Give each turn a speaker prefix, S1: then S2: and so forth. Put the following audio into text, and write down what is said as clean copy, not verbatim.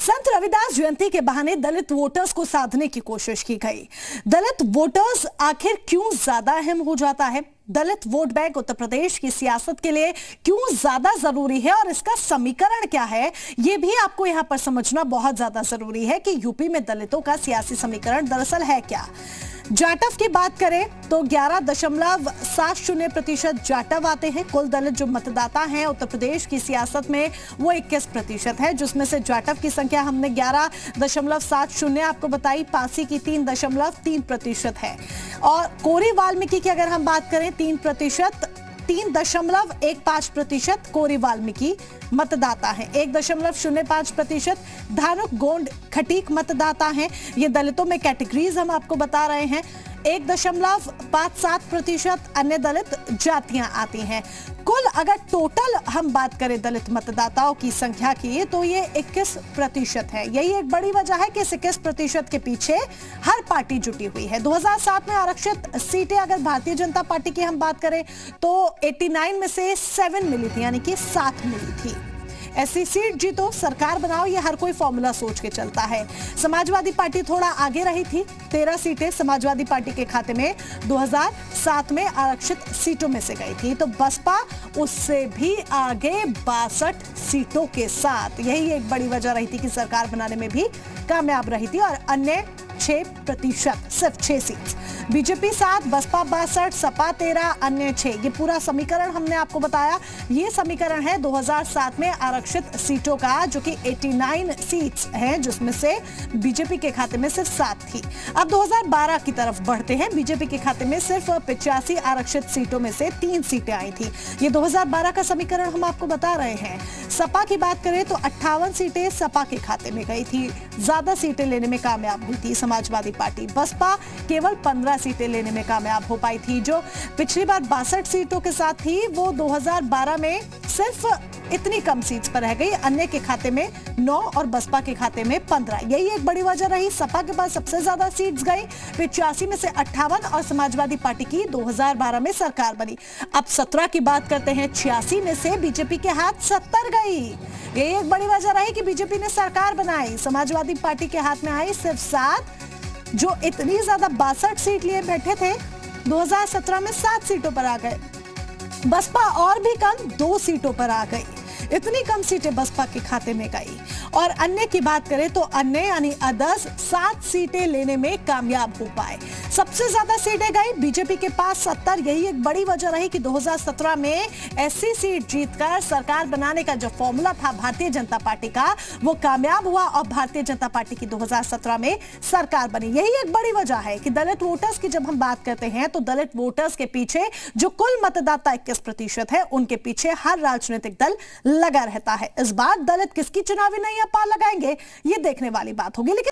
S1: संत रविदास जयंती के बहाने दलित वोटर्स को साधने की कोशिश की गई। दलित वोटर्स आखिर क्यों ज्यादा अहम हो जाता है? दलित वोट बैंक उत्तर प्रदेश की सियासत के लिए क्यों ज्यादा जरूरी है और इसका समीकरण क्या है, ये भी आपको यहां पर समझना बहुत ज्यादा जरूरी है कि यूपी में दलितों का सियासी समीकरण दरअसल है क्या। जाटव की बात करें तो 11.70% जाटव आते हैं। कुल दलित जो मतदाता हैं उत्तर प्रदेश की सियासत में वो 21% है, जिसमें से जाटव की संख्या हमने 11.70 आपको बताई, पासी की 3.3% है और कोरी वाल्मीकि की अगर हम बात करें 3.15% कोरी वाल्मीकि मतदाता हैं। 1.05% धानुक गोंड खटीक मतदाता हैं। ये दलितों में कैटेगरीज हम आपको बता रहे हैं। 1.57% अन्य दलित जातियां आती हैं। कुल अगर टोटल हम बात करें दलित मतदाताओं की संख्या की तो ये 21% है। यही एक बड़ी वजह है कि इस 21% के पीछे हर पार्टी जुटी हुई है। 2007 में आरक्षित सीटें अगर भारतीय जनता पार्टी की हम बात करें तो 89 में से 7 मिली थी, यानी कि 7 मिली थी। ऐसी सीट जीतो सरकार बनाओ, ये हर कोई फॉर्मूला सोच के चलता है। समाजवादी पार्टी थोड़ा आगे रही थी, 13 सीटें समाजवादी पार्टी के खाते में 2007 में आरक्षित सीटों में से गई थी। तो बसपा उससे भी आगे 62 सीटों के साथ, यही एक बड़ी वजह रही थी कि सरकार बनाने में भी कामयाब रही थी। और अन्य 6%, सिर्फ 6 सीट। बीजेपी 7, बसपा 62, सपा 13, अन्य 6। ये पूरा समीकरण हमने आपको बताया। ये समीकरण है 2007 में आरक्षित सीटों का, जो कि 89 सीट्स हैं, जिसमें से बीजेपी के खाते में सिर्फ 7 थी। अब 2012 की तरफ बढ़ते हैं। बीजेपी के खाते में सिर्फ 85 आरक्षित सीटों में से 3 सीटें आई थी। ये 2012 का समीकरण हम आपको बता रहे हैं। सपा की बात करें तो 58 सीटें सपा के खाते में गई थी, ज्यादा सीटें लेने में कामयाब हुई थी समाजवादी पार्टी। बसपा केवल 15 सीटें लेने में कामयाब हो पाई थी, जो पिछली बार 62 सीटों के साथ थी, वो 2012 में सिर्फ इतनी कम सीट्स पर रह गई। अन्य के खाते में 9 और बसपा के खाते में 15। यही एक बड़ी वजह रही। सपा के पास सबसे ज्यादा सीट्स गई, 85 में से 58, और समाजवादी पार्टी की 2012 में सरकार बनी। अब 17 की बात करते हैं, 86 में से बीजेपी के हाथ 70 गई। यही एक बड़ी वजह रही कि बीजेपी ने सरकार बनाई। समाजवादी पार्टी के हाथ में आई सिर्फ 7, जो इतनी ज्यादा 62 सीट लिए बैठे थे, 2017 में 7 सीटों पर आ गए। बसपा और भी कम 2 सीटों पर आ गई। इतनी कम सीटें बसपा के खाते में गई। और अन्य की बात करें तो अन्य यानी अदर्स 7 सीटें लेने में कामयाब हो पाए। सबसे ज्यादा सीटें गई बीजेपी के पास 70। यही एक बड़ी वजह रही कि 2017 में ऐसी सीट जीतकर सरकार बनाने का जो फॉर्मूला था भारतीय जनता पार्टी का, वो कामयाब हुआ और भारतीय जनता पार्टी की 2017 में सरकार बनी। यही एक बड़ी वजह है कि दलित वोटर्स की जब हम बात करते हैं तो दलित वोटर्स के पीछे जो कुल मतदाता 21% है, उनके पीछे हर राजनीतिक दल लगा रहता है। इस बार दलित किसकी चुनावी नैया पार लगाएंगे, ये देखने वाली बात होगी। लेकिन